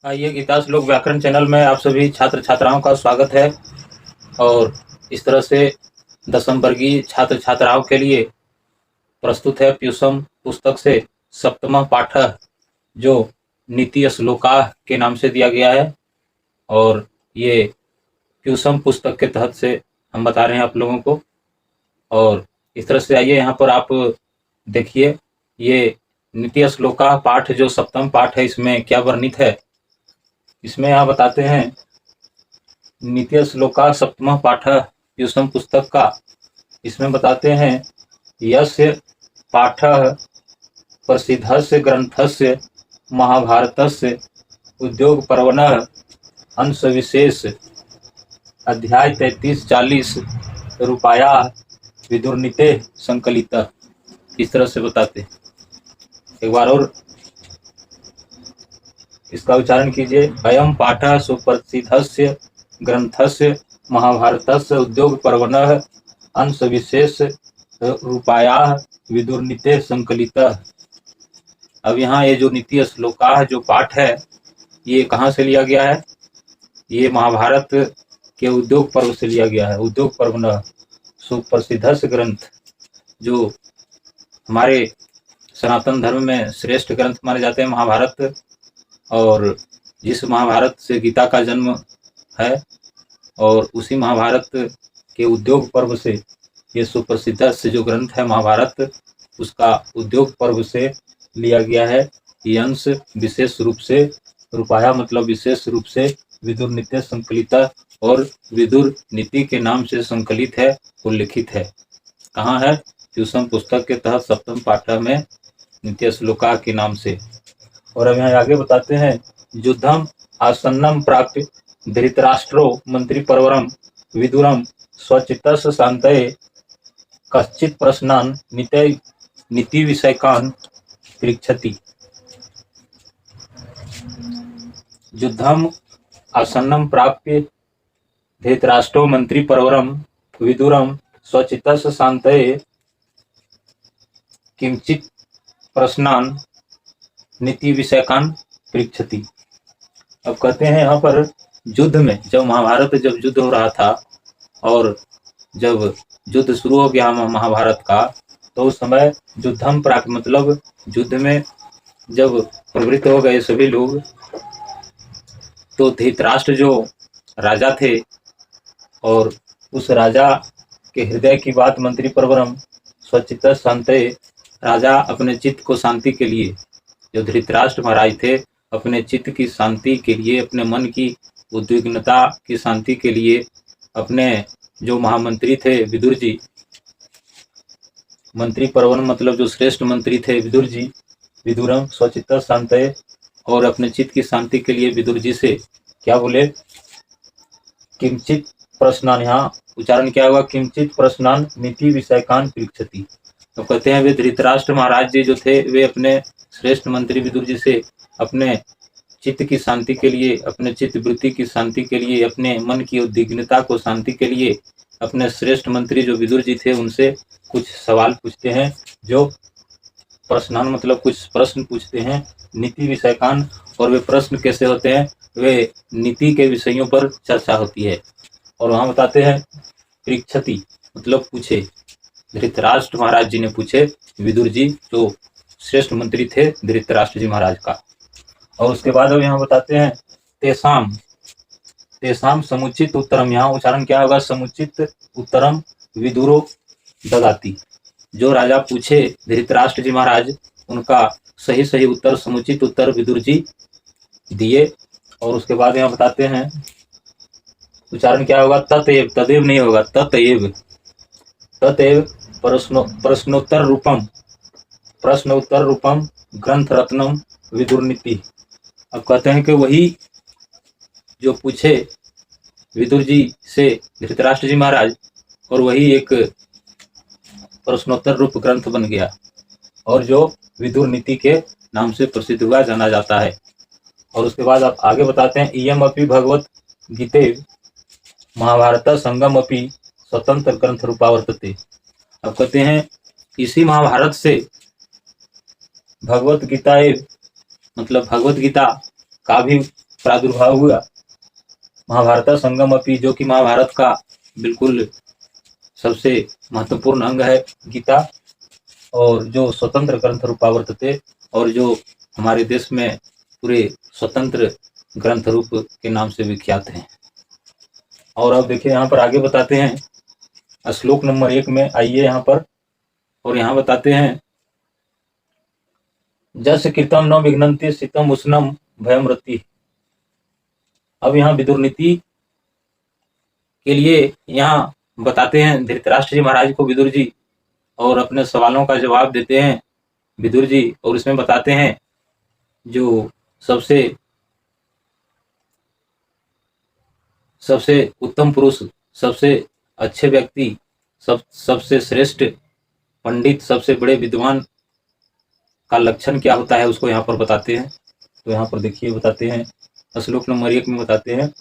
आइए गीता श्लोक व्याकरण चैनल में आप सभी छात्र छात्राओं का स्वागत है। और इस तरह से 10वीं वर्गीय छात्र छात्राओं के लिए प्रस्तुत है प्यूसम पुस्तक से 7वां पाठ, जो नीति श्लोका के नाम से दिया गया है। और ये प्यूसम पुस्तक के तहत से हम बता रहे हैं आप लोगों को। और इस तरह से आइए यहाँ पर आप देखिए, ये नीति श्लोका पाठ जो 7वां पाठ है, इसमें क्या वर्णित है। इसमें यहाँ बताते हैं नीति श्लोका 7वां पाठ प्यूसम पुस्तक का। इसमें बताते हैं यस्य पाठः प्रसिद्धस्य ग्रंथस्य महाभारतस्य उद्योगपर्वणः अंशविशेष अध्याय 33-40 रूपाया विदुर्नीते संकलितः। इस तरह से बताते हैं। एक बार और इसका उच्चारण कीजिए। अयम पाठः सुप्रसिद्धस्य ग्रंथस्य महाभारतस्य उद्योगपर्वणः अंशविशेष रूपायाः विदुर्नीते संकलितः। अब यहाँ ये जो नीति श्लोका जो पाठ है, ये कहाँ से लिया गया है? ये महाभारत के उद्योग पर्व से लिया गया है। उद्योग पर्वणः सुप्रसिद्धस्य ग्रंथ, जो हमारे सनातन धर्म में श्रेष्ठ ग्रंथ माने जाते हैं महाभारत। और जिस महाभारत से गीता का जन्म है, और उसी महाभारत के उद्योग पर्व से ये सुप्रसिद्ध से जो ग्रंथ है महाभारत, उसका उद्योग पर्व से लिया गया है। ये अंश विशेष रूप से रूपाया मतलब विशेष रूप से विदुर नीति संकलित, और विदुर नीति के नाम से संकलित है, उल्लिखित है। कहाँ है? प्यूसम पुस्तक के तहत 7वें पाठ में नीति श्लोका के नाम से। और अब यहाँ आगे बताते हैं युद्धम आसन्नम प्राप्य धृतराष्ट्रो मंत्री परवरम विदुरम स्वचित्तस्य शांतये कश्चित् प्रश्नान् नीति विषयकान् पृच्छति। युद्धम आसन्नम प्राप्य धृतराष्ट्रो मंत्री परवरम विदुरम स्वचित्तस्य शांतये किंचित् प्रश्नान् नीति विषयकान् पृच्छति। अब कहते हैं यहाँ पर युद्ध में, जब महाभारत जब युद्ध हो रहा था और जब युद्ध शुरू हो गया महाभारत का, तो उस समय युद्धम प्राक मतलब युद्ध में जब प्रवृत्त हो गए सभी लोग, तो धृतराष्ट्र जो राजा थे, और उस राजा के हृदय की बात मंत्री परवरम स्वचित्त शांतये, राजा अपने चित्त को शांति के लिए, जो धृतराष्ट्र महाराज थे, अपने चित्त की शांति के लिए, अपने मन की उद्विग्नता की शांति के लिए, अपने जो महामंत्री थे विदुर जी, मंत्री परवन मतलब जो श्रेष्ठ मंत्री थे विदुर जी, विदुरम स्वचित्त शांतये, और अपने चित्त की शांति के लिए विदुर जी से क्या बोले? किंचित प्रश्नान, यहाँ उच्चारण क्या होगा? किंचित प्रश्नान नीति विषयकान् पृच्छति। तो कहते हैं वे धृतराष्ट्र महाराज जी जो थे, वे अपने श्रेष्ठ मंत्री विदुर जी से अपने चित्त की शांति के लिए, अपने चित्त वृत्ति की शांति के लिए, अपने मन की उद्विग्नता को शांति के लिए, अपने श्रेष्ठ मंत्री जो विदुर जी थे उनसे कुछ सवाल पूछते हैं। जो प्रश्नान मतलब कुछ प्रश्न पूछते हैं, नीति विषयकान। और वे प्रश्न कैसे होते हैं? वे नीति के विषयों पर चर्चा होती है। और वहाँ बताते हैं पृच्छति मतलब पूछे। धृतराष्ट्र महाराज जी ने पूछे विदुर जी, जो श्रेष्ठ मंत्री थे धृतराष्ट्र जी महाराज का। और उसके बाद अब यहाँ बताते हैं तेसाम समुचित उत्तरम, यहाँ उच्चारण क्या होगा? समुचित उत्तरम विदुरो ददाति। जो राजा पूछे धृतराष्ट्र जी महाराज, उनका सही सही उत्तर, समुचित उत्तर विदुर जी दिए। और उसके बाद यहाँ बताते हैं उच्चारण क्या होगा? ततएव, तदेव नहीं होगा, ततएव प्रश्नोत्तर रूपम ग्रंथ रत्नम विदुर्नीति। अब कहते हैं कि वही जो पूछे विदुर जी से धृतराष्ट्र जी महाराज, और वही एक प्रश्नोत्तर रूप ग्रंथ बन गया, और जो विदुर नीति के नाम से प्रसिद्ध हुआ, जाना जाता है। और उसके बाद आप आगे बताते हैं इयम अपि भगवत गीते महाभारत संगम अपि स्वतंत्र ग्रंथ रूपा वर्तते। अब कहते हैं इसी महाभारत से भगवत गीता मतलब भगवत गीता का भी प्रादुर्भाव हुआ। महाभारत संगम अपी, जो कि महाभारत का बिल्कुल सबसे महत्वपूर्ण अंग है गीता, और जो स्वतंत्र ग्रंथ रूपा वर्तते, और जो हमारे देश में पूरे स्वतंत्र ग्रंथ रूप के नाम से विख्यात हैं। और अब देखिए यहाँ पर आगे बताते हैं श्लोक नंबर 1 में, आइए यहाँ पर, और यहाँ बताते हैं जस कृतम न विघ्नन्ति शीतम उष्णम भयम रति। अब यहाँ विदुर नीति के लिए यहाँ बताते हैं धृतराष्ट्र जी महाराज को विदुर जी, और अपने सवालों का जवाब देते हैं विदुर जी, और इसमें बताते हैं जो सबसे उत्तम पुरुष, सबसे अच्छे व्यक्ति, सबसे श्रेष्ठ पंडित, सबसे बड़े विद्वान का लक्षण क्या होता है, उसको यहाँ पर बताते हैं। तो यहाँ पर देखिए बताते हैं श्लोक नंबर 1 में बताते हैं,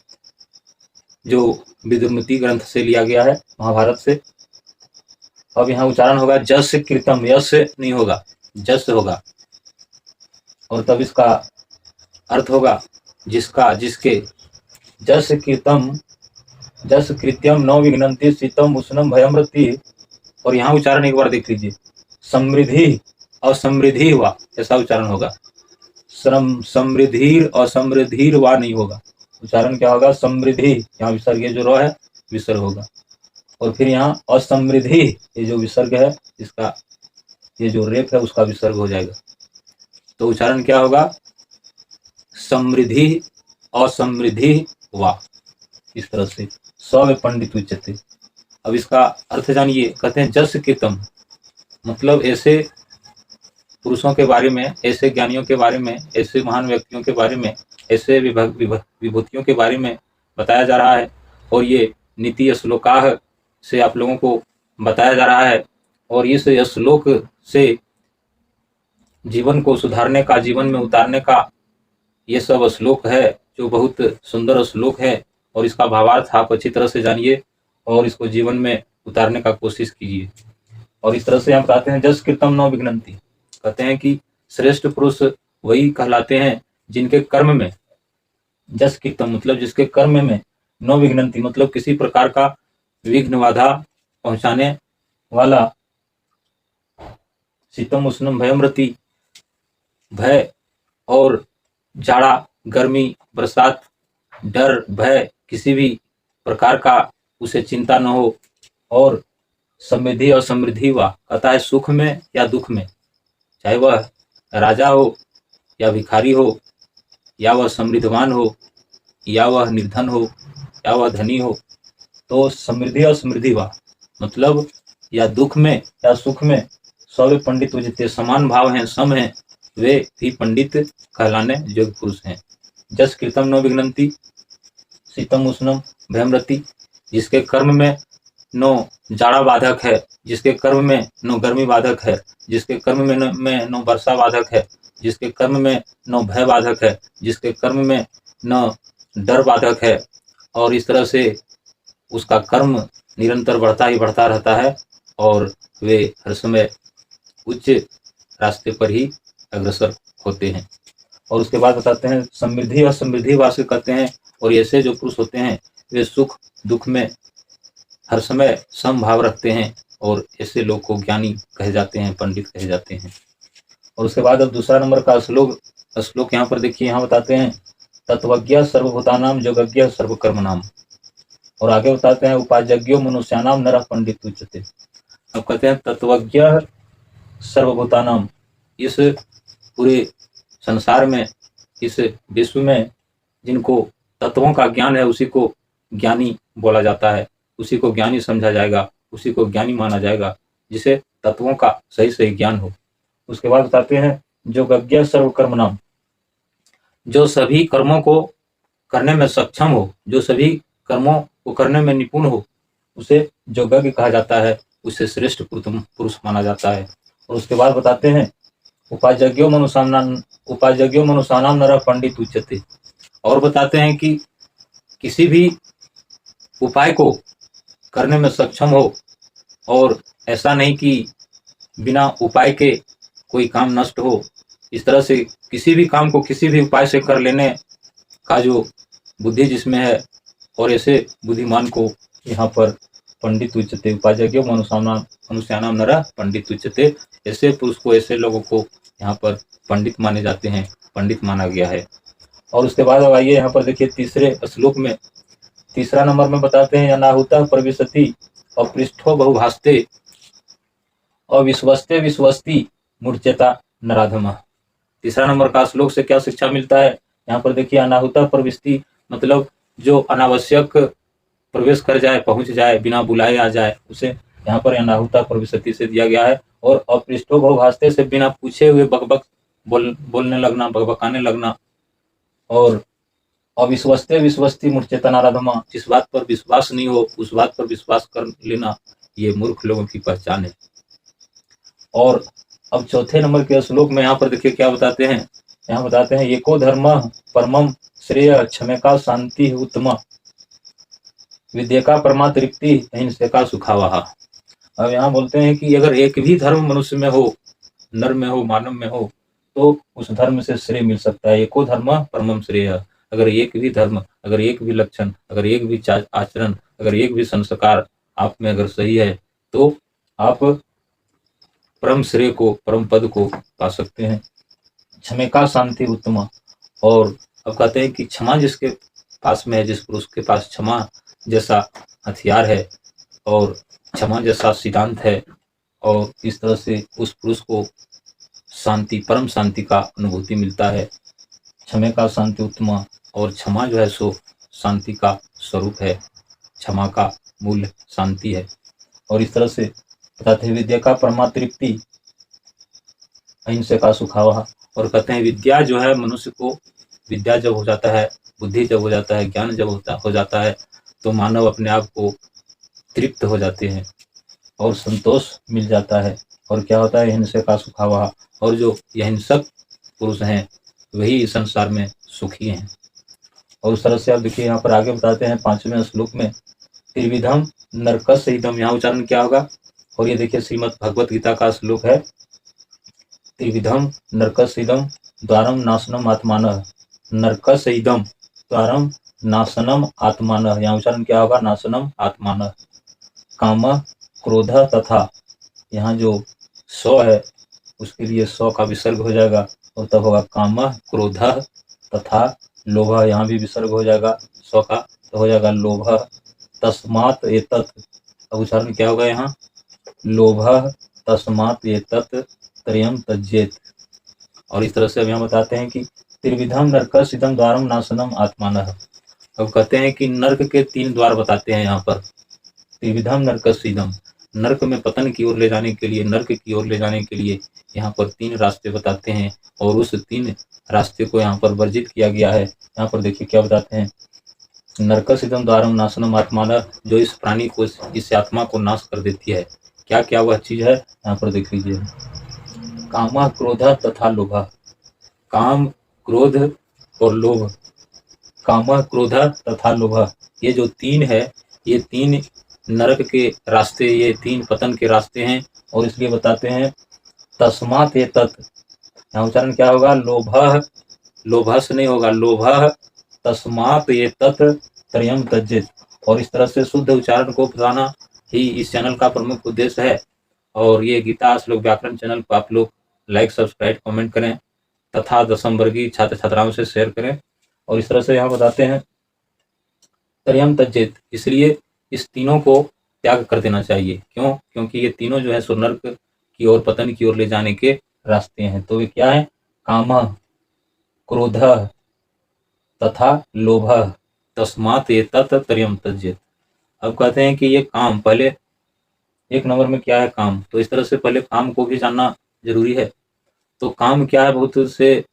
जो विदुरनीति ग्रंथ से लिया गया है, महाभारत से। अब यहाँ उच्चारण होगा जस कृतम, यश नहीं होगा, जस होगा, और तब इसका अर्थ होगा जिसका, जिसके। जस कृत्यम न विघ्नन्ति शीतम उष्णम भयम रति। और यहाँ उच्चारण एक बार देख लीजिए, समृद्धि और समृद्धि हुआ, ऐसा उच्चारण होगा। समृद्धि और समृद्धि वा नहीं होगा, उच्चारण क्या होगा, समृद्धि, यहाँ विसर्ग जो रो है विसर्ग होगा। और फिर यहाँ असमृद्धि, ये जो विसर्ग है इसका, ये जो रेप है उसका विसर्ग हो जाएगा। तो उच्चारण क्या होगा, समृद्धि और समृद्धि वा, इस तरह से स्व पंडित उच्चते। अब इसका अर्थ जानिए, कहते हैं जस कृतम, मतलब ऐसे पुरुषों के बारे में, ऐसे ज्ञानियों के बारे में, ऐसे महान व्यक्तियों के बारे में, ऐसे विभूतियों के बारे में बताया जा रहा है, और ये नीति श्लोकाह से आप लोगों को बताया जा रहा है। और इस श्लोक से जीवन को सुधारने का, जीवन में उतारने का ये सब श्लोक है, जो बहुत सुंदर श्लोक है, और इसका भावार्थ आप अच्छी तरह से जानिए और इसको जीवन में उतारने का कोशिश कीजिए। और इस तरह से हम कहते हैं जस कृतम न विघ्नन्ति, कहते हैं कि श्रेष्ठ पुरुष वही कहलाते हैं जिनके कर्म में, जस कृतम मतलब जिसके कर्म में, न विघ्नन्ति मतलब किसी प्रकार का विघ्न बाधा पहुंचाने वाला, शीतम उष्णम भयम रति, भय और जाड़ा, गर्मी, बरसात, डर, भय, किसी भी प्रकार का उसे चिंता न हो। और समृद्धि और समृद्धि वा, कहता है सुख में या दुख में, चाहे वह राजा हो या भिखारी हो, या वह समृद्धवान हो या वह निर्धन हो या वह धनी हो। तो समृद्धि और समृद्धि वा मतलब या दुख में या सुख में सभी पंडित जितने समान भाव हैं, सम हैं, वे भी पंडित कहलाने योग्य पुरुष हैं। जस कृतम न विघ्नन्ति शीतम उष्णम भयम रति, जिसके कर्म में नो जाड़ा बाधक है, जिसके कर्म में नो गर्मी बाधक है, जिसके कर्म में नो वर्षा बाधक है, जिसके कर्म में नो भय बाधक है, जिसके कर्म में न डर बाधक है, और इस तरह से उसका कर्म निरंतर बढ़ता ही बढ़ता रहता है, और वे हर समय उच्च रास्ते पर ही अग्रसर होते हैं। और उसके बाद बताते हैं समृद्धि और समृद्धि वासे कहते हैं, और ऐसे जो पुरुष होते हैं वे सुख दुख में हर समय समभाव रखते हैं, और ऐसे लोग को ज्ञानी कहे जाते हैं, पंडित कहे जाते हैं। और उसके बाद अब दूसरा नंबर का श्लोक यहाँ पर देखिए, यहाँ बताते हैं तत्वज्ञ सर्वभूतानाम जोगज्ञ सर्वकर्मणाम, और आगे बताते हैं उपायज्ञो मनुष्यानाम नरः पंडित उच्यते। अब कहते हैं तत्वज्ञ सर्वभूतानाम, इस पूरे संसार में, इस विश्व में जिनको तत्वों का ज्ञान है उसी को ज्ञानी बोला जाता है, उसी को ज्ञानी समझा जाएगा, उसी को ज्ञानी माना जाएगा जिसे तत्वों का सही सही ज्ञान हो। उसके बाद बताते हैं जो गज्ञ सर्वकर्म नाम, जो सभी कर्मों को करने में सक्षम हो, जो सभी कर्मों को करने में निपुण हो, उसे जो गज्ञ कहा जाता है, उसे श्रेष्ठ पुरुष माना जाता है। और उसके बाद बताते हैं उपायज्ञो मनुष्यानाम नरः पंडित उच्यते, और बताते हैं कि किसी भी उपाय को करने में सक्षम हो, और ऐसा नहीं कि बिना उपाय के कोई काम नष्ट हो, इस तरह से किसी भी काम को किसी भी उपाय से का जो बुद्धि जिसमें है, और ऐसे बुद्धिमान को यहाँ पर पंडित उच्यते, उपाजज्ञो मनुष्याणाम नरः पंडित उच्यते। ऐसे पुरुष को, ऐसे लोगों को यहाँ पर पंडित माने जाते हैं, पंडित माना गया है। और उसके बाद अब आइए यहाँ पर देखिए तीसरे श्लोक में, तीसरा नंबर में बताते हैं, अनाहुतः प्रविशति अपृष्ठो बहुभास्ते अविश्वस्ते विश्वस्ति मूर्छता नराधमः। तीसरा नंबर का श्लोक से क्या शिक्षा मिलता है? यहाँ पर देखिए अनाहुता प्रविष्टि मतलब जो अनावश्यक प्रवेश कर जाए, पहुंच जाए, बिना बुलाए आ जाए, उसे यहाँ पर अनाहुता प्रविशति से दिया गया है। और अपृष्ठो बहुभास्ते से बिना पूछे हुए बकबक बोलने लगना, बकबकाने लगना। और अविश्वस्ते विश्वस्ति मूर्छता नराधमः, जिस बात पर विश्वास नहीं हो उस बात पर विश्वास कर लेना, ये मूर्ख लोगों की पहचान है। और अब चौथे नंबर के श्लोक में यहाँ पर देखिए क्या बताते हैं, यहाँ बताते हैं एको धर्म परमम श्रेय क्षमेका शांति उत्तम विद्या परमा तृप्ति अहिंसा का सुखावह। अब यहाँ बोलते हैं कि अगर एक भी धर्म मनुष्य में हो, नर में हो, मानव में हो, तो उस धर्म से श्रेय मिल सकता है। एको धर्म परमम श्रेय, अगर एक भी धर्म, अगर एक भी लक्षण, अगर एक भी आचरण, अगर एक भी संस्कार आप में अगर सही है, तो आप परम श्रेय को, परम पद को पा सकते हैं। क्षमे का शांति उत्तम। और अब कहते हैं कि क्षमा जिसके पास में है, जिस पुरुष के पास क्षमा जैसा हथियार है और क्षमा जैसा सिद्धांत है, और इस तरह से उस पुरुष को शांति, परम शांति का अनुभूति मिलता है। क्षमे का शांति उत्तम, और क्षमा जो है सो शांति का स्वरूप है, क्षमा का मूल्य शांति है। और इस तरह से बताते हैं विद्या का परमा तृप्ति अहिंसा का सुखावह। और कहते हैं विद्या जो है, मनुष्य को विद्या जब हो जाता है, बुद्धि जब हो जाता है, ज्ञान जब हो जाता है, तो मानव अपने आप को तृप्त हो जाते हैं और संतोष मिल जाता है। और क्या होता है, अहिंसा का सुखावह। और जो अहिंसक पुरुष हैं वही इस संसार में सुखी हैं। और उस तरह से आप देखिए यहाँ पर आगे बताते हैं 5वें श्लोक में, त्रिविधम नरकस्य इदम, यहाँ उच्चारण क्या होगा? और ये देखिए श्रीमद् भगवत गीता का श्लोक है, त्रिविधम नरकस्य इदम द्वारम नाशनम आत्मानः, नरकस्य इदम द्वारम नाशनम आत्मानः, यहाँ उच्चारण क्या होगा? नाशनम आत्मानः। काम क्रोध तथा, यहाँ जो सौ है उसके लिए सौ का विसर्ग हो जाएगा, और तब होगा काम क्रोध तथा लोभ, यहाँ भी विसर्ग हो जाएगा सौ का, तो हो जाएगा लोभ तस्मात् एतत्। अब उच्चारण क्या होगा यहाँ? लोभ तस्मात् एतत् त्रयम् त्यजेत्। और इस तरह से अब यहाँ बताते हैं कि त्रिविधम नरकस्य इदं द्वारम नाशनम आत्मानः। अब कहते हैं कि नर्क के 3 द्वार बताते हैं यहाँ पर। त्रिविधम नरकस्य इदं, नर्क में पतन की ओर ले जाने के लिए, नर्क की ओर ले जाने के लिए यहाँ पर 3 रास्ते बताते हैं, और उस 3 रास्ते को यहाँ पर वर्जित किया गया है। यहाँ पर देखिए क्या बताते हैं, नरकस्य इदं द्वारम नाशनम आत्मानः, जो इस प्राणी को, इस आत्मा को नाश कर देती है। क्या क्या वह चीज है, यहाँ पर देख लीजिए, काम क्रोध तथा लोभ। काम, क्रोध और लोभ, काम क्रोध तथा लोभ, ये जो 3 है, ये 3 नरक के रास्ते, ये 3 पतन के रास्ते हैं। और इसलिए बताते हैं तस्मात् एतत्, यहाँ उच्चारण क्या होगा? लोभः, लोभस नहीं होगा, लोभः तस्मात् एतत् त्रयम् त्यजेत्। और इस तरह से शुद्ध उच्चारण को बताना ही इस चैनल का प्रमुख उद्देश्य है। और ये गीता श्लोक व्याकरण चैनल को आप लोग लाइक, सब्सक्राइब, कमेंट करें तथा 10वीं वर्गीय छात्र छात्राओं से शेयर करें। और इस तरह से यहाँ बताते हैं त्रयम् त्यजेत्, इसलिए इस तीनों को त्याग कर देना चाहिए। क्यों? क्योंकि ये तीनों जो है सो नर्क की ओर, पतन की ओर ले जाने के रास्ते हैं। तो वे क्या है? काम, क्रोध तथा लोभ तस्मात् एतत् त्रयम् त्यजेत्। अब कहते हैं कि ये काम, पहले 1 नंबर में क्या है? काम। तो इस तरह से पहले काम को भी जानना जरूरी है। तो काम क्या है? बहुत से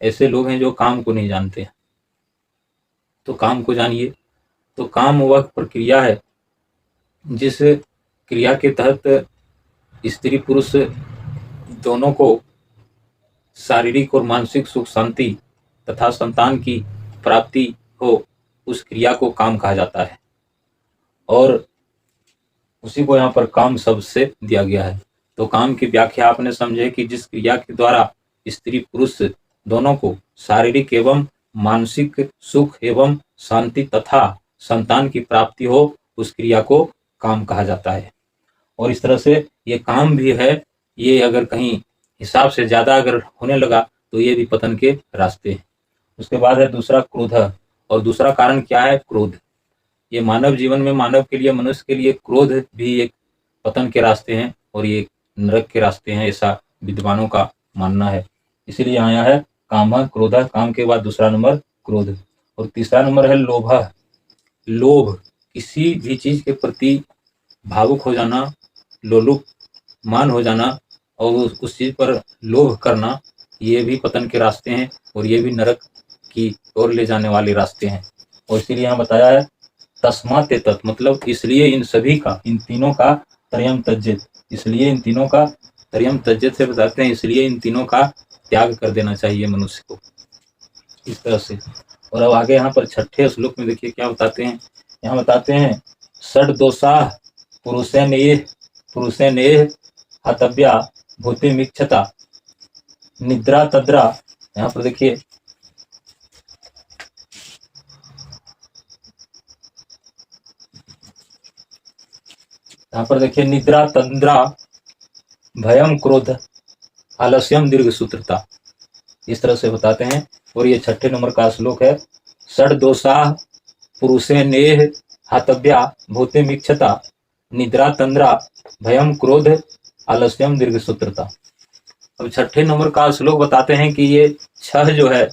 ऐसे लोग हैं जो काम को नहीं जानते, तो काम को जानिए। तो काम वह प्रक्रिया है जिस क्रिया के तहत स्त्री पुरुष दोनों को शारीरिक और मानसिक सुख शांति तथा संतान की प्राप्ति हो, उस क्रिया को काम कहा जाता है। और उसी को यहाँ पर काम शब्द से दिया गया है। तो काम की व्याख्या आपने समझे कि जिस क्रिया के द्वारा स्त्री पुरुष दोनों को शारीरिक एवं मानसिक सुख एवं शांति तथा संतान की प्राप्ति हो, उस क्रिया को काम कहा जाता है। और इस तरह से ये काम भी है, ये अगर कहीं हिसाब से ज़्यादा अगर होने लगा तो ये भी पतन के रास्ते हैं। उसके बाद है दूसरा क्रोध, और दूसरा कारण क्या है? क्रोध। ये मानव जीवन में, मानव के लिए, मनुष्य के लिए क्रोध भी एक पतन के रास्ते हैं और ये नरक के रास्ते हैं, ऐसा विद्वानों का मानना है। इसीलिए यहाँ आया है काम, क्रोध। काम के बाद दूसरा नंबर क्रोध। और तीसरा नंबर है लोभ। लोभ, किसी भी चीज के प्रति भावुक हो जाना, लोलुप मान हो जाना और उस चीज पर लोभ करना, ये भी पतन के रास्ते हैं और ये भी नरक की ओर ले जाने वाले रास्ते हैं। और इसीलिए यहाँ बताया है तस्मात् एतत्, मतलब इसलिए इन सभी का, इन तीनों का त्रयम् त्यजेत्, इसलिए इन तीनों का त्रयम् त्यजेत् से बताते हैं, इसलिए इन तीनों का त्याग कर देना चाहिए मनुष्य को, इस तरह से। और अब आगे यहाँ पर छठे श्लोक में देखिए क्या बताते हैं। यहाँ बताते हैं षड दोषा पुरुषेनेह हतव्या भूतिमीक्षता निद्रा तद्रा। यहाँ पर देखिए निद्रा तंद्रा भयम क्रोध आलस्यम दीर्घ सूत्रता, इस तरह से बताते हैं। और ये छठे नंबर का श्लोक है षड दोषा पुरुषेनेह हतव्या भूतिमीक्षता निद्रा तंद्रा भयम क्रोध आलस्यम दीर्घ सूत्रता। अब छठे नंबर का श्लोक बताते हैं कि ये छह जो है,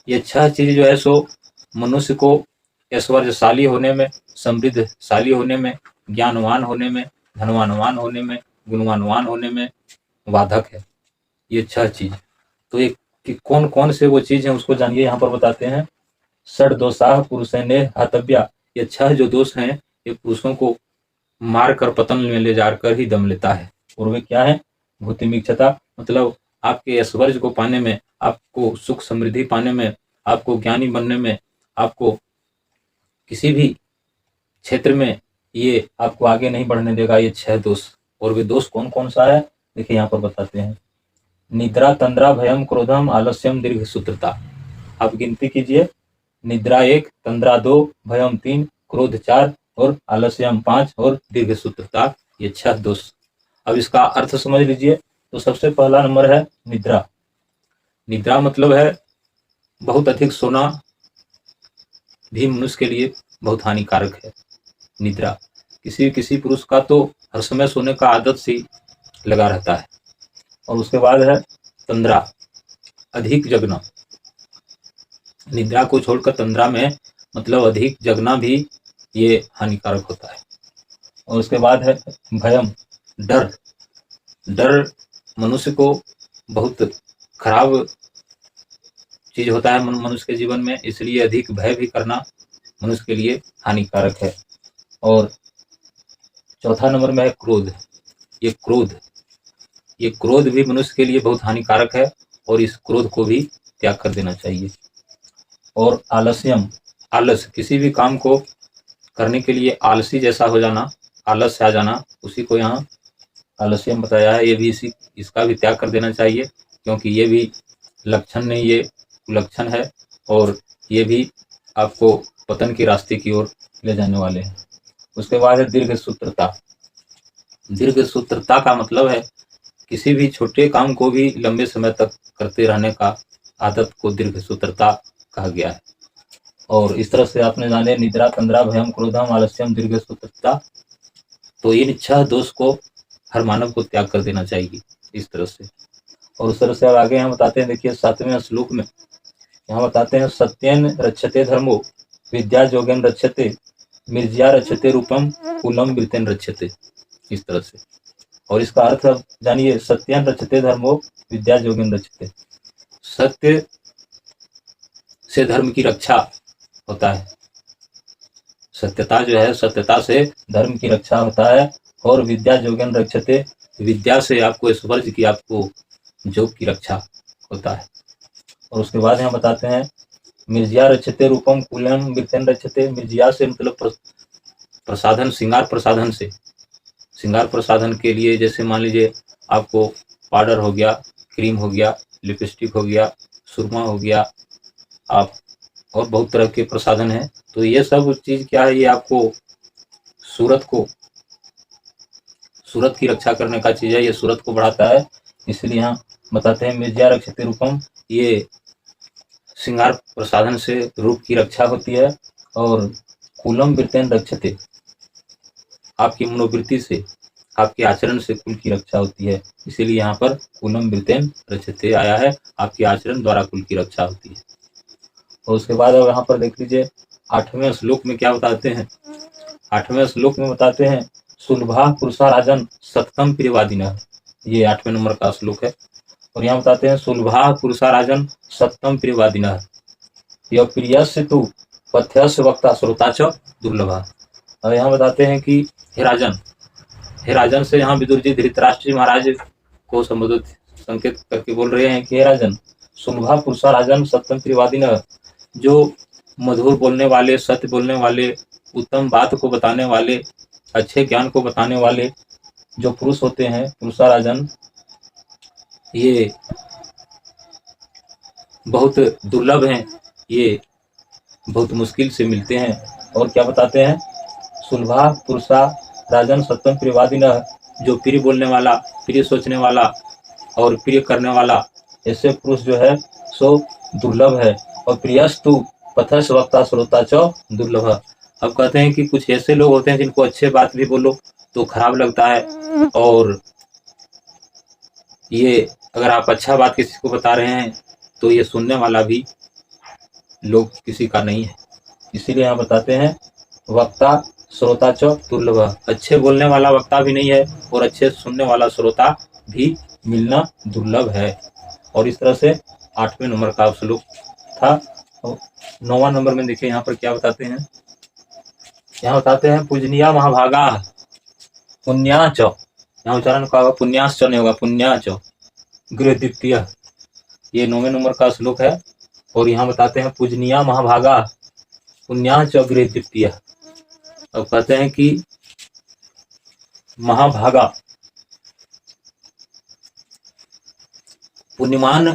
ये छह चीज जो है सो मनुष्य को ऐश्वर्यशाली होने में, समृद्धशाली होने में, ज्ञानवान होने में, धनवानवान होने में, गुणवानवान होने में बाधक है, ये छह चीज। तो ये कि कौन कौन से वो चीज है उसको जानिए। यहाँ पर बताते हैं षड दोषाः पुरुषेनेह हतव्या, ये छह जो दोष हैं ये पुरुषों को मार कर पतन में ले जाकर ही दम लेता है। और वे क्या है? भूतिमीक्षता, मतलब आपके ऐश्वर्य को पाने में, आपको सुख समृद्धि पाने में, आपको ज्ञानी बनने में, आपको किसी भी क्षेत्र में ये आपको आगे नहीं बढ़ने देगा, ये छह दोष। और वे दोष कौन कौन सा है देखिए यहाँ पर बताते हैं निद्रा तंद्रा भयम क्रोधम आलस्यम दीर्घ सूत्रता। आप गिनती कीजिए, निद्रा 1, तंद्रा 2, भयम 3, क्रोध 4 और आलस्यम 5 और दीर्घ सूत्रता, ये छह दोष। अब इसका अर्थ समझ लीजिए। तो सबसे पहला नंबर है निद्रा। निद्रा मतलब है बहुत अधिक सोना भी मनुष्य के लिए बहुत हानिकारक है। निद्रा, किसी पुरुष का तो हर समय सोने का आदत सी लगा रहता है। और उसके बाद है तंद्रा, अधिक जगना। निद्रा को छोड़कर तंद्रा में मतलब अधिक जगना भी ये हानिकारक होता है। और उसके बाद है भयम, डर। डर मनुष्य को बहुत खराब चीज होता है मनुष्य के जीवन में, इसलिए अधिक भय भी करना मनुष्य के लिए हानिकारक है। और चौथा नंबर में है क्रोध। ये क्रोध भी मनुष्य के लिए बहुत हानिकारक है और इस क्रोध को भी त्याग कर देना चाहिए। और आलस्यम, आलस, किसी भी काम को करने के लिए आलसी जैसा हो जाना, आलस आ जाना, उसी को यहाँ आलस्यम बताया है। ये भी इसका भी त्याग कर देना चाहिए, क्योंकि ये भी लक्षण नहीं, ये कुलक्षण है और ये भी आपको पतन के रास्ते की ओर ले जाने वाले हैं। उसके बाद है दीर्घ सूत्रता। दीर्घ सूत्रता का मतलब है किसी भी छोटे काम को भी लंबे समय तक करते रहने का आदत को दीर्घ सूत्रता कहा गया है। और इस तरह से आपने जाने निद्रा तंद्रा भयम क्रोधम आलस्यम दीर्घ सूत्रता, तो इन छह दोष को हर मानव को त्याग कर देना चाहिए इस तरह से। और उस तरह से अब आगे हम बताते हैं, देखिए 7वें श्लोक में यहाँ बताते हैं सत्येन रक्षते धर्मो विद्या जोगेन रक्षते मिर्जिया रक्षते रूपम कुलम वृतेन रक्षते, इस तरह से। और इसका अर्थ अब जानिए, सत्येन रक्षते धर्मो विद्या जोगेन रक्षते। सत्य से धर्म की रक्षा होता है, सत्यता जो है, सत्यता से धर्म की रक्षा होता है। और विद्या जोगेन रक्षते, विद्या से आपको ऐश्वर्य की, आपको जोग की रक्षा होता है। और उसके बाद यहाँ बताते हैं मिर्जिया रक्षते रूपम कुलम वृतेन रक्षते। मिर्जिया से मतलब प्रसाधन, श्रृंगार प्रसाधन से। श्रृंगार प्रसाधन के लिए जैसे मान लीजिए आपको पाउडर हो गया, क्रीम हो गया, लिपस्टिक हो गया, सुरमा हो गया, आप और बहुत तरह के प्रसाधन हैं। तो ये सब चीज़ क्या है, ये आपको सूरत की रक्षा करने का चीज़ है, ये सूरत को बढ़ाता है। इसलिए यहाँ बताते हैं मिर्जा रक्षते रूपम, ये श्रृंगार प्रसाधन से रूप की रक्षा होती है। और कुलम वृत्तेन रक्षते, आपकी मनोवृत्ति से, आपके आचरण से कुल की रक्षा होती है। इसीलिए यहाँ पर कुलम वृत्तेन रक्षते आया है, आपके आचरण द्वारा कुल की रक्षा होती है। और उसके बाद अब यहाँ पर देख लीजिए 8वें श्लोक में क्या बताते हैं। 8वें श्लोक में बताते हैं सुलभा पुरुषा राजन सततम प्रियवादिनः, ये 8वें नंबर का श्लोक है। और यहाँ बताते हैं सुलभा पुरुषा राजन सततम प्रियवादिनः यह प्रियस्य तु पथ्यस्य वक्ता श्रोता च दुर्लभा। और यहाँ बताते हैं कि हे राजन से यहाँ विदुर जी धृतराष्ट्र जी महाराज को संबोधित संकेत करके बोल रहे हैं कि हे राजन, सुलभा पुरुषा राजन सत्यम प्रियवादिनः, जो मधुर बोलने वाले, सत्य बोलने वाले, उत्तम बात को बताने वाले, अच्छे ज्ञान को बताने वाले जो पुरुष होते हैं, पुरुषा राजन, ये बहुत दुर्लभ हैं, ये बहुत मुश्किल से मिलते हैं। और क्या बताते हैं, सुलभा पुरुषा राजन सत्यम प्रियवादिनः, जो प्रिय बोलने वाला, प्रिय सोचने वाला और प्रिय करने वाला, ऐसे पुरुष जो है सो दुर्लभ है। और प्रियस्तु पथस वक्ता श्रोता च दुर्लभ। अब कहते हैं कि कुछ ऐसे लोग होते हैं जिनको अच्छे बात भी बोलो तो खराब लगता है, और ये अगर आप अच्छा बात किसी को बता रहे हैं तो ये सुनने वाला भी लोग किसी का नहीं है। इसीलिए यहाँ बताते हैं वक्ता श्रोता च दुर्लभ, अच्छे बोलने वाला वक्ता भी नहीं है और अच्छे सुनने वाला श्रोता भी मिलना दुर्लभ है। और इस तरह से 8वें नंबर का श्लोक था। 9वां नंबर में देखिए यहाँ पर क्या बताते हैं। यहाँ बताते हैं पूजनीया महाभागा पुण्याच, यहाँ उच्चारण का होगा पुण्याश्च नहीं होगा, पुण्याच गृह द्वितीय, ये 9वें नंबर का श्लोक है। और यहाँ बताते हैं पूजनीया महाभागा पुण्याच गृह द्वितीय। अब कहते हैं कि महाभागा, पुण्यमान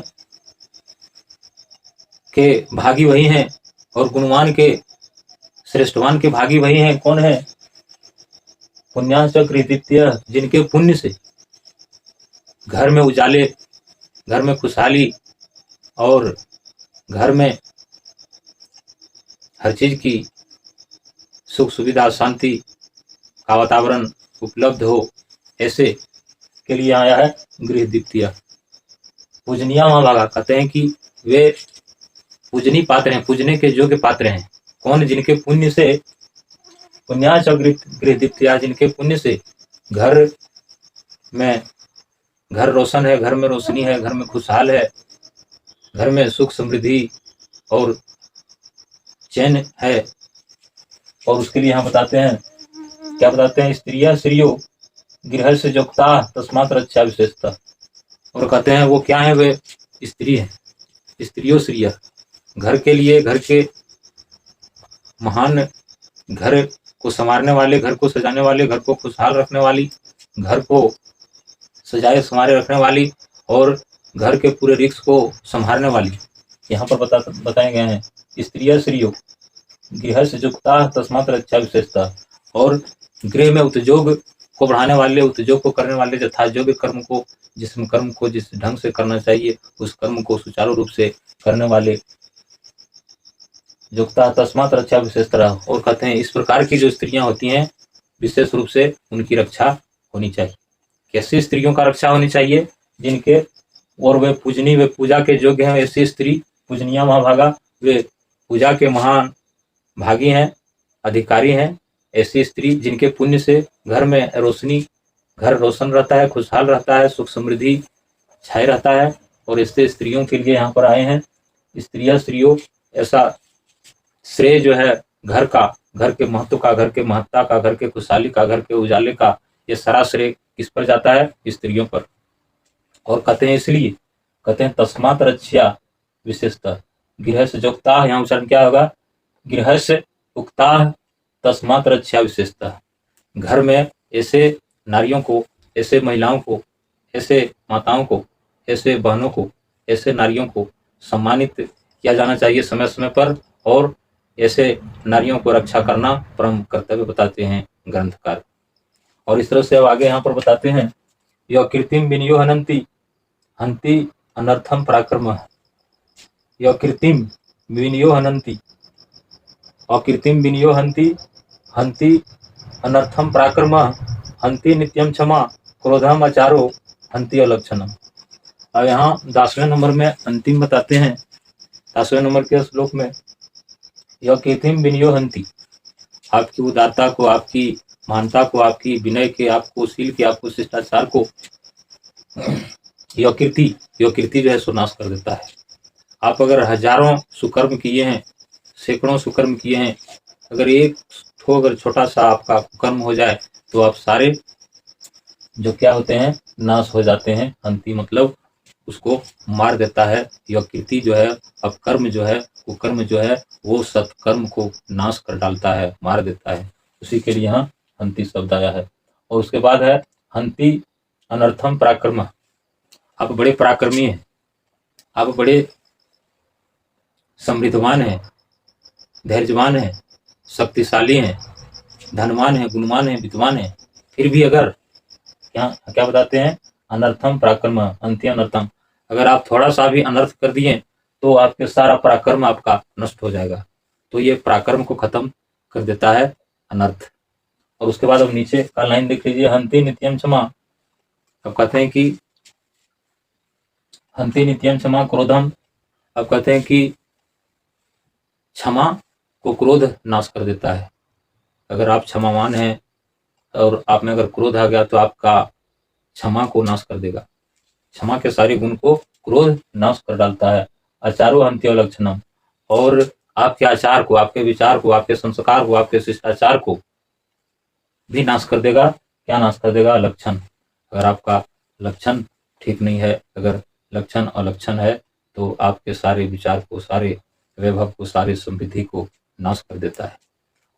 के भागी वही हैं और गुणवान के, श्रेष्ठवान के भागी वही हैं। कौन है, पुण्याच गृह द्वितीय, जिनके पुण्य से घर में उजाले, घर में खुशहाली और घर में हर चीज की सुख सुविधा शांति का वातावरण उपलब्ध हो, ऐसे के लिए आया है गृह द्वितीय। पूजनीय महाभागा, कहते हैं कि वे पूजनीय पात्र हैं, पूजने के योग्य पात्र हैं। कौन, जिनके पुण्य से, पुण्याच गृह द्वितीय, जिनके पुण्य से घर रोशन है, घर में रोशनी है, घर में खुशहाल है, घर में सुख समृद्धि और चैन है। और उसके लिए यहाँ बताते हैं, क्या बताते हैं, स्त्रिया स्त्रियो गृह से जोक्ता तस्मात् रक्षा विशेषता। और कहते हैं वो क्या है, वे स्त्री है, स्त्रियो स्त्रिया, घर के लिए, घर के महान, घर को संवारने वाले, घर को सजाने वाले, घर को खुशहाल रखने वाली, घर को सजाए संवारे रखने वाली और घर के पूरे रिस्क को संभालने वाली, यहाँ पर बताए गए हैं। स्त्रिया स्त्रियो गृह से युक्ता तस्मात् रक्षा विशेषता, और गृह में उद्योग को बढ़ाने वाले, उद्योग को करने वाले, यथा योग्य कर्म को, जिस कर्म को जिस ढंग से करना चाहिए उस कर्म को सुचारू रूप से करने वाले, युक्ता तस्मात् रक्षा विशेषता। और कहते हैं इस प्रकार की जो स्त्रियां होती हैं विशेष रूप से उनकी रक्षा होनी चाहिए। कैसी स्त्रियों का रक्षा होनी चाहिए, जिनके और वे पूजनीय, वे पूजा के योग्य हैं, ऐसी स्त्री पूजनीय महाभागा, वे पूजा के महान भागी हैं, अधिकारी हैं। ऐसी स्त्री जिनके पुण्य से घर में रोशनी, घर रोशन रहता है, खुशहाल रहता है, सुख समृद्धि छाए रहता है। और ऐसे स्त्रियों के लिए यहाँ पर आए हैं स्त्रिया स्त्रियों, ऐसा श्रेय जो है घर का, घर के महत्व का, घर के महत्ता का, घर के खुशहाली का, घर के उजाले का, ये सारा श्रेय किस पर जाता है, स्त्रियों पर। और कहते हैं इसलिए, कहते हैं तस्मात् रक्षा विशेषता गृह से जोक्ता, यहाँ उच्चारण क्या होगा, गृह से उक्ता तस्मात् रक्षा विशेषता। घर में ऐसे नारियों को, ऐसे महिलाओं को, ऐसे माताओं को, ऐसे बहनों को, ऐसे नारियों को सम्मानित किया जाना चाहिए समय समय पर, और ऐसे नारियों को रक्षा करना परम कर्तव्य बताते हैं ग्रंथकार। और इस तरह से अब आगे यहाँ पर बताते हैं, यह कृत्रिम विनियो हनंती हंति अनर्थम पराक्रम, यह कृत्रिम विनियो हनंती अकृत्रिम विनियो हंति हंति अनर्थम पराक्रम हंति नित्यम क्षमा क्रोधम आचारो हंति अलक्षणम। अब यहाँ 10वें नंबर में अंतिम बताते हैं, 10वें नंबर के श्लोक में, यह कृत्रिम विनियो हंति, आपकी उदारता को, आपकी महानता को, आपकी विनय के, आपको शील के, आपको शिष्टाचार को यह कीर्ति जो है सो नाश कर देता है। आप अगर हजारों सुकर्म किए हैं, सैकड़ों सुकर्म किए हैं, अगर एक ठो अगर छोटा सा आपका कर्म हो जाए तो आप सारे जो क्या होते हैं नाश हो जाते हैं। हंति मतलब उसको मार देता है। यह कीर्ति जो है, अब कर्म जो है, वो कर्म जो है वो सत्कर्म को नाश कर डालता है, मार देता है। उसी के लिए यहाँ हंति शब्द आया है। और उसके बाद है हंति अनर्थम पराक्रम, आप बड़े पराक्रमी हैं, आप बड़े समृद्धवान हैं, धैर्यवान हैं, शक्तिशाली हैं, धनवान हैं, गुणवान हैं, विद्वान हैं, फिर भी अगर क्या बताते हैं, अनर्थम पराक्रम अंति अनर्थम, अगर आप थोड़ा सा भी अनर्थ कर दिए तो आपके सारा पराक्रम आपका नष्ट हो जाएगा। तो ये पराक्रम को खत्म कर देता है अनर्थ। और उसके बाद अब नीचे का लाइन देख लीजिए, हंति नित्यम क्षमा, अब कहते हैं कि हंति नित्यम क्षमा क्रोधम, अब कहते हैं कि क्षमा को क्रोध नाश कर देता है। अगर आप क्षमावान हैं और आप में अगर क्रोध आ गया तो आपका क्षमा को नाश कर देगा। क्षमा के सारे गुण को क्रोध नाश कर डालता है। आचारो हंति अलक्षणम, और आपके आचार को, आपके विचार को, आपके संस्कार को, आपके शिष्टाचार को भी नाश कर देगा। क्या नाश कर देगा? लक्षण। अगर आपका लक्षण ठीक नहीं है, अगर लक्षण अलक्षण है तो आपके सारे विचार को, सारे वैभव को, सारी समृद्धि को नाश कर देता है।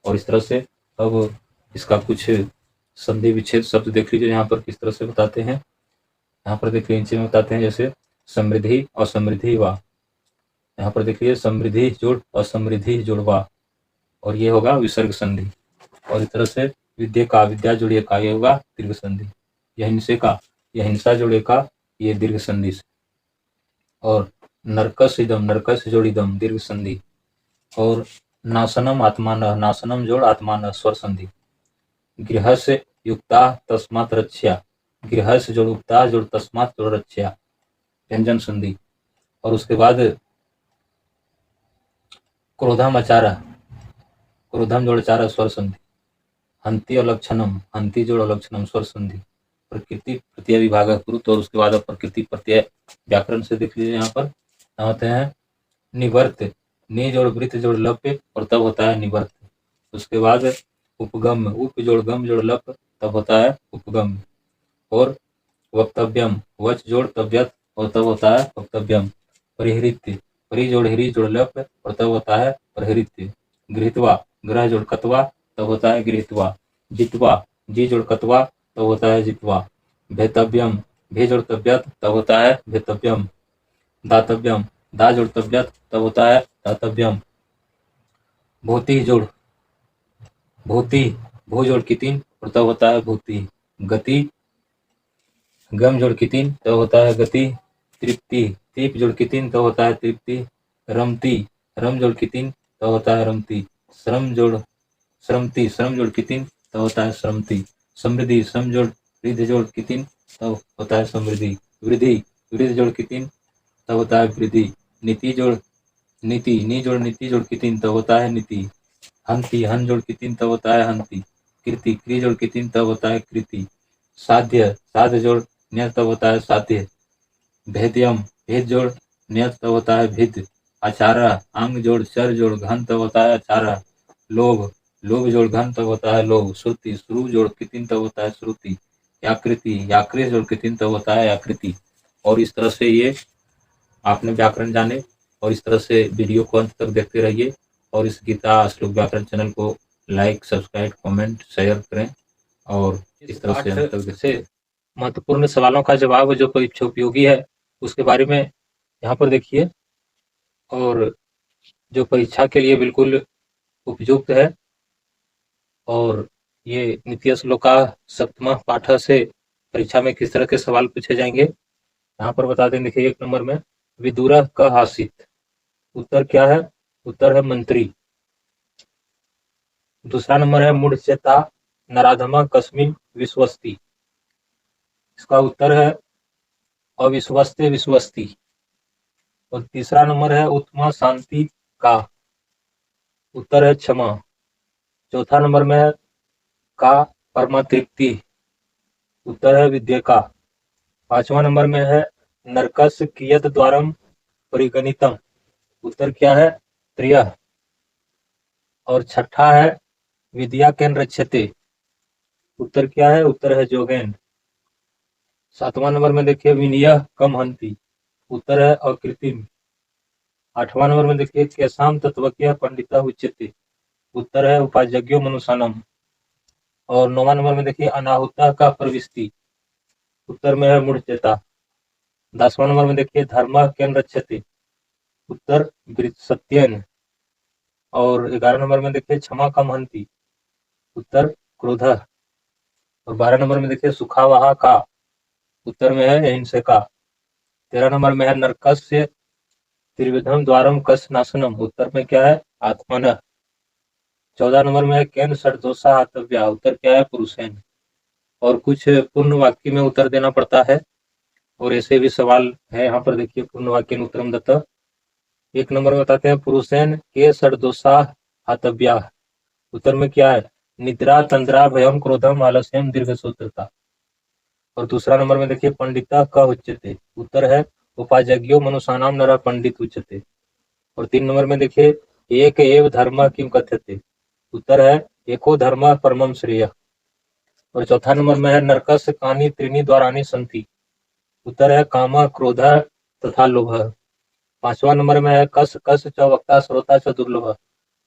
और इस तरह से अब इसका कुछ संधि विच्छेद शब्द देख लीजिए यहाँ पर किस तरह से बताते हैं। यहाँ पर देखिए नीचे में बताते हैं, जैसे समृद्धि और समृद्धि वा, यहाँ पर देखिए समृद्धि जोड़ असमृद्धि जोड़वा, और ये होगा विसर्ग संधि। और इस तरह से विद्या का विद्या जोड़िए का, ये होगा दीर्घ संधि। यह हिंसे का, यह हिंसा जोड़े का, ये दीर्घ संधि से। और नरकस इदम, नरकस जोड़िदम दीर्घ संधि। और नाशनम आत्मान, नाशनम जोड़ आत्मान स्वर संधि। गृह से युक्ता तस्मात् रक्षा, गृह से जोड़ उक्ता जोड़ तस्मात् जोड़ रक्षा, व्यंजन संधि। और उसके बाद क्रोधम आचारा, क्रोधम जोड़ आचारा स्वर संधि। हंति अलक्षणम, हंति जोड़ अलक्षणम स्वर संधि। प्रकृति प्रत्यय विभाग कृत, और उसके बाद प्रकृति प्रत्यय व्याकरण से देख लीजिए। यहाँ पर होते हैं निवर्त, नि जोड़ वृत्त जोड़ लप, और तब होता है निवर्त। उसके बाद उपगम, उप जोड़ गम जोड़ लप, तब होता है उपगम। और वक्तव्यम, वच जोड़ तव्यत, और तब होता है वक्तव्यम। परिहृत्य, परि जोड़ हरि जोड़ लप, और तब होता है परिहृत्य। गृहीत्वा, ग्रह जोड़ कत्वा, तब होता है गृहीत्वा। जित्वा, जी जोड़ कत्वा, तब होता है जित्वा। भेतव्यम, भे जोड़ तव्यत, तब होता है भेतव्यम। दातव्यम, दा जोड़ तव्यत, तब होता है दातव्यम। भूति जोड़ भूति, भू जोड़ कितिन, और तब होता है भूति। गति, गम जोड़ कितिन, तब होता है गति। तृप्ति, तीप जोड़ कितिन, तब होता है तृप्ति। रमती, रम जोड़ कितिन, तब होता है रमती। श्रम जोड़ श्रमती, श्रम जोड़ कितिन, तब होता है श्रमती। समृद्धि, श्रम जोड़ रिध जोड़ कितिन, तब होता है समृद्धि। वृद्धि, वृद्ध जोड़ कितिन, तब होता है वृद्धि। नीति जोड़ नीति, नी जोड़ नीति जोड़ कितिन, तब होता है नीति। हंति, हन जोड़ कितिन, तब होता है हंति। कृति, क्रि जोड़ कितिन, तब होता है कृति। साध्य, साध्य जोड़ नियत, तब होता है साध्य। भेद्यम, भेद जोड़ नियत, तब होता है भिद। आचारा, अंग जोड़ चर जोड़ घन, तब होता है आचारा। लोभ, लोभ जोड़ घन, तब होता है लोभ। श्रुति, श्रु जोड़ कितिन, तब होता है श्रुति। याकृति, याकृ जोड़ कितिन, तब होता है याकृति। और इस तरह से ये आपने व्याकरण जाने, और इस तरह से वीडियो को अंत तक देखते रहिए। और इस गीता श्लोक व्याकरण चैनल को लाइक, सब्सक्राइब, कमेंट, शेयर करें। और इस तरह से अंत तक देखते रहिए। महत्वपूर्ण सवालों का जवाब जो परीक्षा उपयोगी है उसके बारे में यहाँ पर देखिए। और जो परीक्षा के लिए बिल्कुल उपयुक्त है। और ये नीति श्लोका सप्तम पाठ से परीक्षा में किस तरह के सवाल पूछे जाएंगे यहाँ पर बता दें। देखिए 1 नंबर में विदुरः कः आसीत्, उत्तर क्या है? उत्तर है मंत्री। दूसरा नंबर है मूढ़चेता नराधमः कस्मिन् विश्वस्ति, इसका उत्तर है अविश्वस्ते विश्वस्ति। और तीसरा नंबर है उत्तमा शांति का, उत्तर है क्षमा। चौथा नंबर में है का परमा तृप्ति, उत्तर है विद्या का। 5वां नंबर में है नरकस कियत द्वारम परिगणितम, उत्तर क्या है? त्रियः। और छठा है विद्या केन रक्षते, उत्तर क्या है? उत्तर है जोगेन। 7वां नंबर में देखिए विनयः कम हंति, उत्तर है अकृत्रिम। 8वां नंबर में देखिए केशाम तत्वज्ञ पंडिता उच्यते, उत्तर है उपायज्ञो मनुषानम। और 9वां नंबर में देखिए अनाहुता का प्रविष्टि, उत्तर में है मूढ़चेता। 10वां नंबर में देखिए धर्म केन रक्षते, उत्तर सत्येन। और 11 नंबर में देखिए क्षमा कम हंति, उत्तर क्रोध। और 12 नंबर में देखिए सुखावहा का, उत्तर में है अहिंसा का। 13 नंबर में है नरकस्य त्रिविधम द्वारम कस नाशनम, उत्तर में क्या है? आत्मन। 14 नंबर में है केन षड्दोषा हतव्या, उत्तर क्या है? पुरुषेन। और कुछ पूर्ण वाक्य में उत्तर देना पड़ता है और ऐसे भी सवाल है यहाँ पर। देखिए पूर्ण वाक्य उत्तरम दत्त। 1 नंबर में बताते हैं पुरुषेन के षड्दोषा हतव्या, उत्तर में क्या है? निद्रा तंद्रा भयम क्रोधम आलस्यम दीर्घसूत्रता। और दूसरा नंबर में देखिए पंडिता क उच्यते, उत्तर है उपायज्ञो मनुषाणाम नरः पंडित उच्यते। और 3 नंबर में देखिए एक एव धर्म किम कथ्यते, उत्तर है एको धर्म परमम श्रेय। और चौथा नंबर में है नरकस कानि त्रीणि द्वाराणि सन्ति, उत्तर है काम क्रोध तथा लोभ। 5वां नंबर में है कस कस च वक्ता श्रोता च दुर्लभ,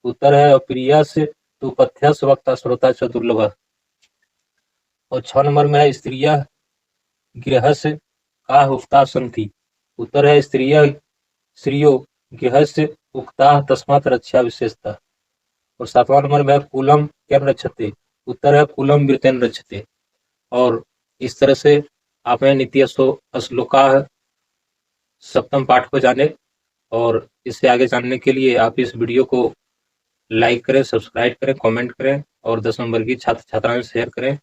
उत्तर है अप्रियस तु पथ्यस वक्ता श्रोता च दुर्लभ। और 6 नंबर में है स्त्रिय गृहस्य का उक्ता सन्ति, उत्तर है स्त्रियो गृहस्य उक्ता तस्मात् रक्षा विशेषता। और 7वां नंबर में है कुलम केन रक्षते, उत्तर है कुलम वृतेन रक्षते। और इस तरह से आपने नीति श्लोका सप्तम पाठ को जाने। और इससे आगे जानने के लिए आप इस वीडियो को लाइक करें, सब्सक्राइब करें, कमेंट करें और 10 नंबर की छात्र छात्राओं से शेयर करें।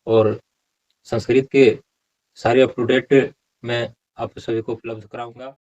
और संस्कृत के सारे अप टू डेट मैं आप सभी को उपलब्ध कराऊंगा।